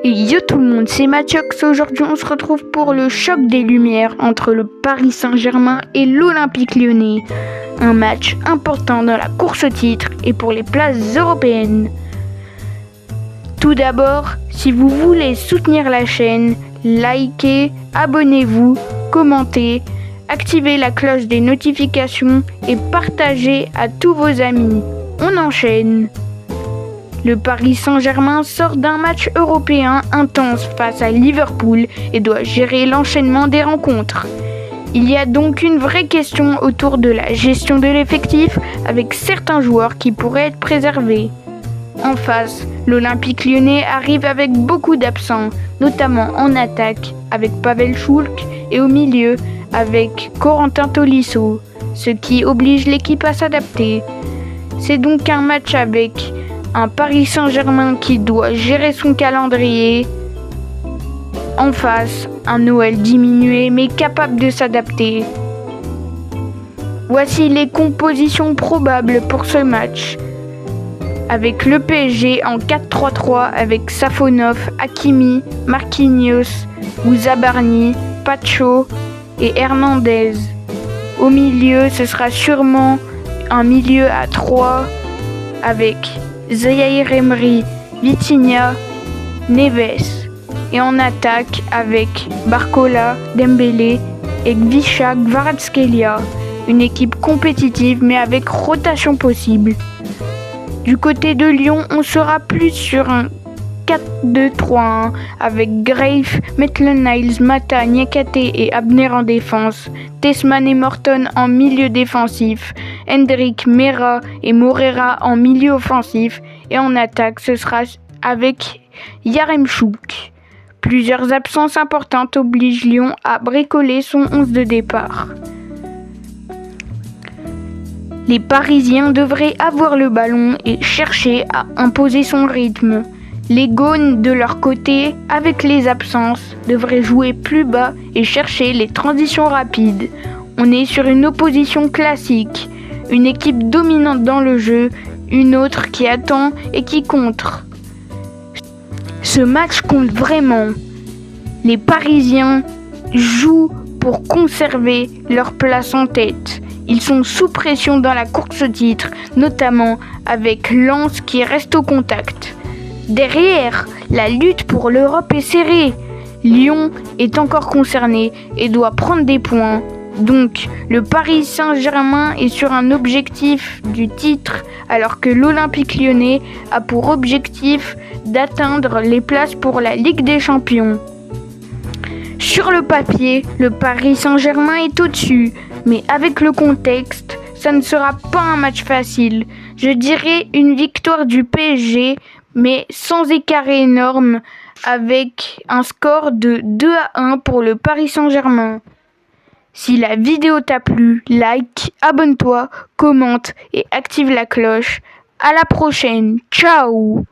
Et yo tout le monde, c'est Mathieu. Aujourd'hui on se retrouve pour le choc des lumières entre le Paris Saint-Germain et l'Olympique Lyonnais. Un match important dans la course au titre et pour les places européennes. Tout d'abord, si vous voulez soutenir la chaîne, likez, abonnez-vous, commentez, activez la cloche des notifications et partagez à tous vos amis. On enchaîne. Le Paris Saint-Germain sort d'un match européen intense face à Liverpool et doit gérer l'enchaînement des rencontres. Il y a donc une vraie question autour de la gestion de l'effectif avec certains joueurs qui pourraient être préservés. En face, l'Olympique Lyonnais arrive avec beaucoup d'absents, notamment en attaque avec Pavel Šulc et au milieu avec Corentin Tolisso, ce qui oblige l'équipe à s'adapter. C'est donc un match avec un Paris Saint-Germain qui doit gérer son calendrier. En face, un OL diminué mais capable de s'adapter. Voici les compositions probables pour ce match. Avec le PSG en 4-3-3 avec Safonov, Hakimi, Marquinhos, Zabarni, Pacho et Hernandez. Au milieu, ce sera sûrement un milieu à 3 avec Zaïre Emery, Vitinha, Neves. Et en attaque avec Barcola, Dembélé et Gvisha Kvaratskhelia. Une équipe compétitive mais avec rotation possible. Du côté de Lyon, on sera plus sur un 4-2-3-1 avec Grave, Maitland-Niles, Mata, Niakhaté et Abner en défense, Tessman et Morton en milieu défensif, Hendrik, Mera et Morera en milieu offensif et en attaque ce sera avec Yaremchuk. Plusieurs absences importantes obligent Lyon à bricoler son 11 de départ. Les Parisiens devraient avoir le ballon et chercher à imposer son rythme. Les Gaunes, de leur côté, avec les absences, devraient jouer plus bas et chercher les transitions rapides. On est sur une opposition classique, une équipe dominante dans le jeu, une autre qui attend et qui contre. Ce match compte vraiment. Les Parisiens jouent pour conserver leur place en tête. Ils sont sous pression dans la course au titre, notamment avec Lens qui reste au contact. Derrière, la lutte pour l'Europe est serrée. Lyon est encore concerné et doit prendre des points. Donc, le Paris Saint-Germain est sur un objectif du titre, alors que l'Olympique Lyonnais a pour objectif d'atteindre les places pour la Ligue des Champions. Sur le papier, le Paris Saint-Germain est au-dessus, mais avec le contexte, ça ne sera pas un match facile. Je dirais une victoire du PSG, mais sans écart énorme, avec un score de 2-1 pour le Paris Saint-Germain. Si la vidéo t'a plu, like, abonne-toi, commente et active la cloche. À la prochaine, ciao!